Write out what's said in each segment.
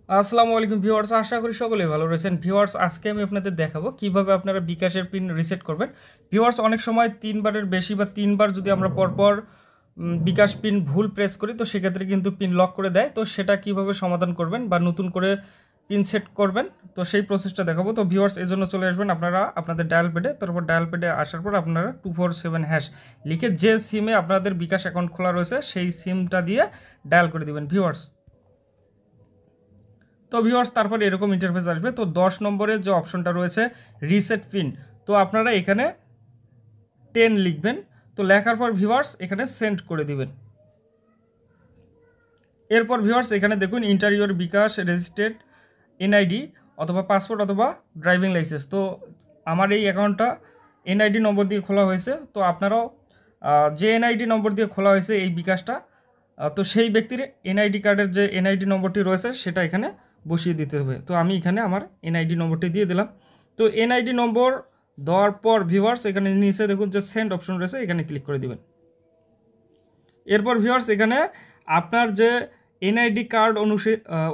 আসসালামু আলাইকুম ভিউয়ার্স, আশা করি সকলেই ভালো রয়েছেন। ভিউয়ার্স, আজকে আমি আপনাদের দেখাবো কিভাবে আপনারা বিকাশের পিন রিসেট করবেন। ভিউয়ার্স, অনেক সময় তিনবারের বেশি বা তিনবার যদি আমরা পরপর বিকাশ পিন ভুল প্রেস করি, তো সেক্ষেত্রে কিন্তু পিন লক করে দেয়। তো সেটা কিভাবে সমাধান করবেন বা নতুন করে পিন সেট করবেন, তো সেই প্রসেসটা দেখাবো। তো ভিউয়ার্স, এর জন্য চলে আসবেন আপনারা আপনাদের ডায়াল প্যাডে। তারপর ডায়াল প্যাডে আসার পর আপনারা 247# লিখে যে সিমে আপনাদের বিকাশ অ্যাকাউন্ট খোলা রয়েছে সেই সিমটা দিয়ে ডায়াল করে দিবেন ভিউয়ার্স। তো ভিউয়ার্স, তারপর এরকম ইন্টারফেস আসবে। তো 10 নম্বরের যে অপশনটা রয়েছে রিসেট পিন, তো আপনারা এখানে 10 লিখবেন। তো লেখার পর ভিউয়ার্স এখানে সেন্ড করে দিবেন। এরপর ভিউয়ার্স এখানে দেখুন ইন্টারিয়র বিকাশ রেজিস্ট্রেড এনআইডি অথবা পাসপোর্ট অথবা ড্রাইভিং লাইসেন্স। তো আমার এই অ্যাকাউন্টটা এনআইডি নম্বর দিয়ে খোলা হয়েছে। তো আপনারাও যে এনআইডি নম্বর দিয়ে খোলা হয়েছে এই বিকাশটা, তো সেই ব্যক্তির এনআইডি কার্ডের যে এনআইডি নম্বরটি রয়েছে সেটা এখানে বসিয়ে দিতে হবে। তো আমি এখানে আমার এনআইডি নম্বরটি দিয়ে দিলাম। তো এনআইডি নম্বর দেওয়ার পর ভিউয়ার্স এখানে নিচে দেখুন যে সেন্ড অপশন রয়েছে, এখানে ক্লিক করে দিবেন। এরপর ভিউয়ার্স এখানে আপনার যে এনআইডি কার্ড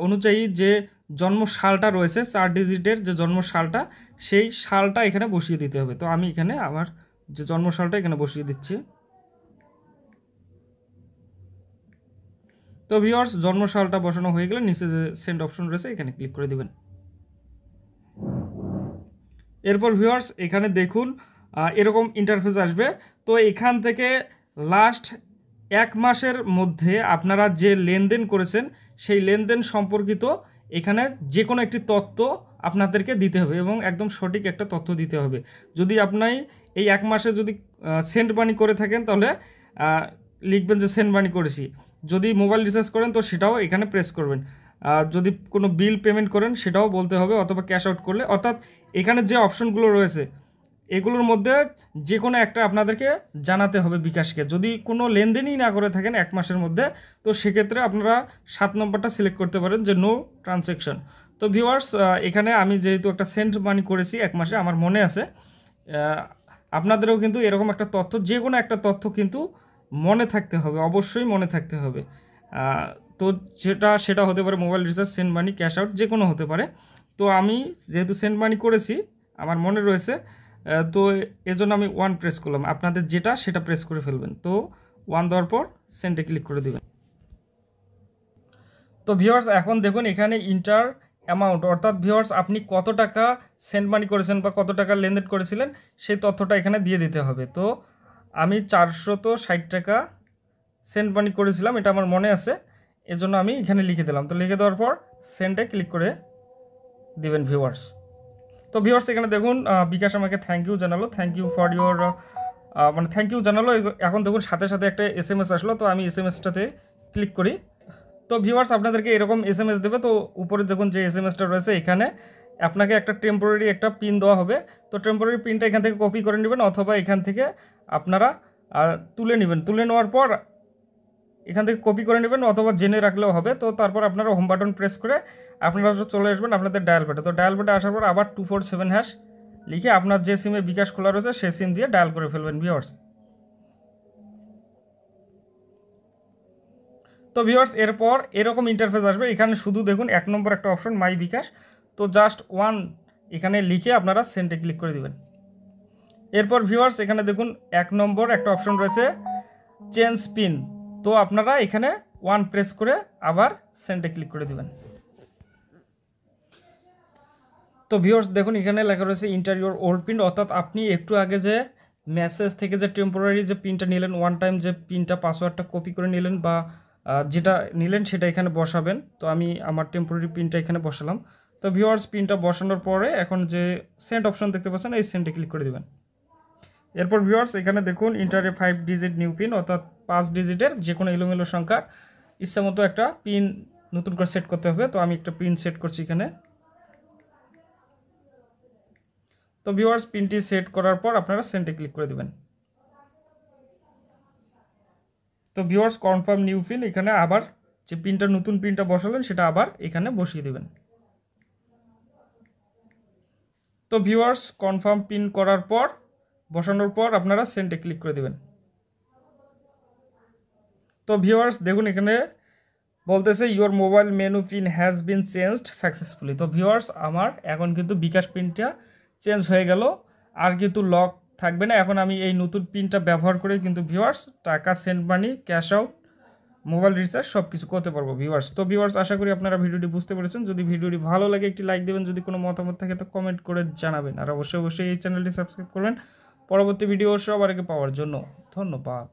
অনুযায়ী যে জন্ম সালটা রয়েছে 4 ডিজিটের যে জন্ম সালটা, সেই সালটা এখানে বসিয়ে দিতে হবে। তো আমি এখানে আমার যে জন্ম সালটা এখানে বসিয়ে দিচ্ছি। তো ভিউয়ার্স জন্ম সালটা বসানো হয়ে গেলে নিচে যে সেন্ড অপশন রয়েছে এখানে ক্লিক করে দিবেন। এরপর ভিউয়ার্স এখানে দেখুন এরকম ইন্টারফেস আসবে। তো এখান থেকে লাস্ট 1 মাসের মধ্যে আপনারা যে লেনদেন করেছেন সেই লেনদেন সম্পর্কিত এখানে যে কোনো একটি তথ্য আপনাদেরকে দিতে হবে এবং একদম সঠিক একটা তথ্য দিতে হবে। যদি আপনি এই 1 মাসে যদি সেন্ড মানি করে থাকেন তাহলে লিখবেন যে সেন্ড মানি করেছি। যদি মোবাইল রিচার্জ করেন তো সেটাও এখানে প্রেস করবেন। যদি কোনো বিল পেমেন্ট করেন সেটাও বলতে হবে, অথবা ক্যাশ আউট করলে। অর্থাৎ এখানে যে অপশনগুলো রয়েছে এগুলোর মধ্যে যে কোনো একটা আপনাদেরকে জানাতে হবে বিকাশকে। যদি কোনো লেনদেনই না করে থাকেন 1 মাসের মধ্যে, তো সেক্ষেত্রে আপনারা 7 নম্বরটা সিলেক্ট করতে পারেন যে নো ট্রানজ্যাকশন। তো ভিউয়ার্স এখানে আমি যেহেতু একটা সেন্ড মানি করেছি 1 মাসে, আমার মনে আছে। আপনাদেরও কিন্তু এরকম একটা তথ্য, যে কোনো একটা তথ্য কিন্তু মনে থাকতে হবে, অবশ্যই মনে থাকতে হবে। তো সেটা হতে পারে mobile recharge, send money, cash out, যে কোনো হতে পারে। তো আমি যেহেতু সেন্ড মানি করেছি আমার মনে রয়েছে, তো এজন্য আমি 1 প্রেস করলাম। আপনাদের যেটা সেটা প্রেস করে ফেলবেন। তো 1 দেওয়ার পর সেন্ডে ক্লিক করে দেবেন। তো ভিউয়ার্স এখন দেখুন এখানে ইন্টার অ্যামাউন্ট, অর্থাৎ ভিউয়ার্স আপনি কত টাকা সেন্ড মানি করেছেন বা কত টাকা লেনদেন করেছিলেন সেই তথ্যটা এখানে দিয়ে দিতে হবে। তো আমি 460 টাকা সেন্ড মানি করেছিলাম, এটা আমার মনে আছে, এজন্য আমি এখানে লিখে দিলাম। তো লিখে দেওয়ার পর সেন্ডে ক্লিক করে দিবেন ভিউয়ার্স। তো ভিউয়ার্স এখানে দেখুন বিকাশ আমাকে থ্যাংক ইউ জানালো, থ্যাংক ইউ ফর ইউর মানে থ্যাংক ইউ জানালো। এখন দেখুন সাথে সাথে একটা এসএমএস আসলো, তো আমি এসএমএসটাতে ক্লিক করি। তো ভিউয়ার্স আপনাদেরকে এরকম এসএমএস দেবে। তো উপরে দেখুন যে এসএমএসটা রয়েছে এখানে আপনাকে একটা টেম্পোরারি একটা পিন দেওয়া হবে। তো টেম্পোরারি পিনটা এখান থেকে কপি করে নেবেন, অথবা এখান থেকে আপনারা তুলে নেবেন। তুলে নেওয়ার পর এখান থেকে কপি করে নেবেন অথবা জেনে রাখলেও হবে। তো তারপর আপনারা হোম বাটন প্রেস করে আপনারা চলে আসবেন আপনাদের ডায়াল প্যাডে। তো ডায়াল প্যাডে আসার পর আবার 247# লিখে আপনার যে সিমে বিকাশ খোলা রয়েছে সেই সিম দিয়ে ডায়াল করে ফেলবেন ভিউয়ার্স। তো ভিউয়ার্স এরপর এরকম ইন্টারফেস আসবে। এখানে শুধু দেখুন 1 নম্বর একটা অপশন মাই বিকাশ, তো জাস্ট 1 এখানে লিখে আপনারা সেন্ডে ক্লিক করে দিবেন। এরপর ভিউয়ার্স এখানে দেখুন 1 নম্বর একটা অপশন রয়েছে চেঞ্জ পিন, তো আপনারা এখানে 1 প্রেস করে আবার সেন্ডে ক্লিক করে দিবেন। তো ভিউয়ার্স দেখুন এখানে লেখা রয়েছে ইন্টারিয়র ওল্ড পিন, অর্থাৎ আপনি একটু আগে যে মেসেজ থেকে যে টেম্পোরারি যে পিনটা নিলেন, ওয়ান টাইম যে পিনটা পাসওয়ার্ডটা কপি করে নিলেন বা যেটা নিলেন সেটা এখানে বসাবেন। তো আমি আমার টেম্পোরারি পিনটা এখানে বসালাম। তো ভিউয়ার্স পিনটা বসানোর পরে এখন যে সেন্ড অপশন দেখতে পাচ্ছেন এই সেন্ডে ক্লিক করে দেবেন। এরপর ভিউয়ার্স এখানে দেখুন ইন্টার এ 5 ডিজিট নিউ পিন, অর্থাৎ 5 ডিজিটের যে কোনো এলোমেলো সংখ্যার ইচ্ছা মতো একটা পিন নতুন করে সেট করতে হবে। তো আমি একটা পিন সেট করছি এখানে। তো ভিউয়ার্স পিনটি সেট করার পর আপনারা সেন্ডে ক্লিক করে দেবেন। তো ভিউয়ার্স কনফার্ম নিউ পিন, এখানে আবার যে পিনটা নতুন পিনটা বসালেন সেটা আবার এখানে বসিয়ে দেবেন। তো ভিউয়ার্স কনফার্ম পিন করার পর বসানোর পর আপনারা সেন্ডে ক্লিক করে দেবেন। তো ভিউয়ার্স দেখুন এখানে বলতেছে your mobile menu pin has been changed successfully. তো ভিউয়ার্স আমার এখন কিন্তু বিকাশ পিনটা চেঞ্জ হয়ে গেল, আর কিন্তু লক থাকবে না। এখন আমি এই নতুন পিনটা ব্যবহার করে কিন্তু ভিউয়ার্স টাকা send money, cash out, mobile recharge সব কিছু করতে পারবো ভিউয়ার্স। তো ভিউয়ার্স আশা করি আপনারা ভিডিওটি বুঝতে পেরেছেন। যদি ভিডিওটি ভালো লাগে একটি লাইক দেবেন, যদি কোনো মতামত থাকে তো কমেন্ট করে জানাবেন, আর অবশ্যই এই চ্যানেলটি সাবস্ক্রাইব করবেন পরবর্তী ভিডিও সবার আগে পাওয়ার জন্য। ধন্যবাদ।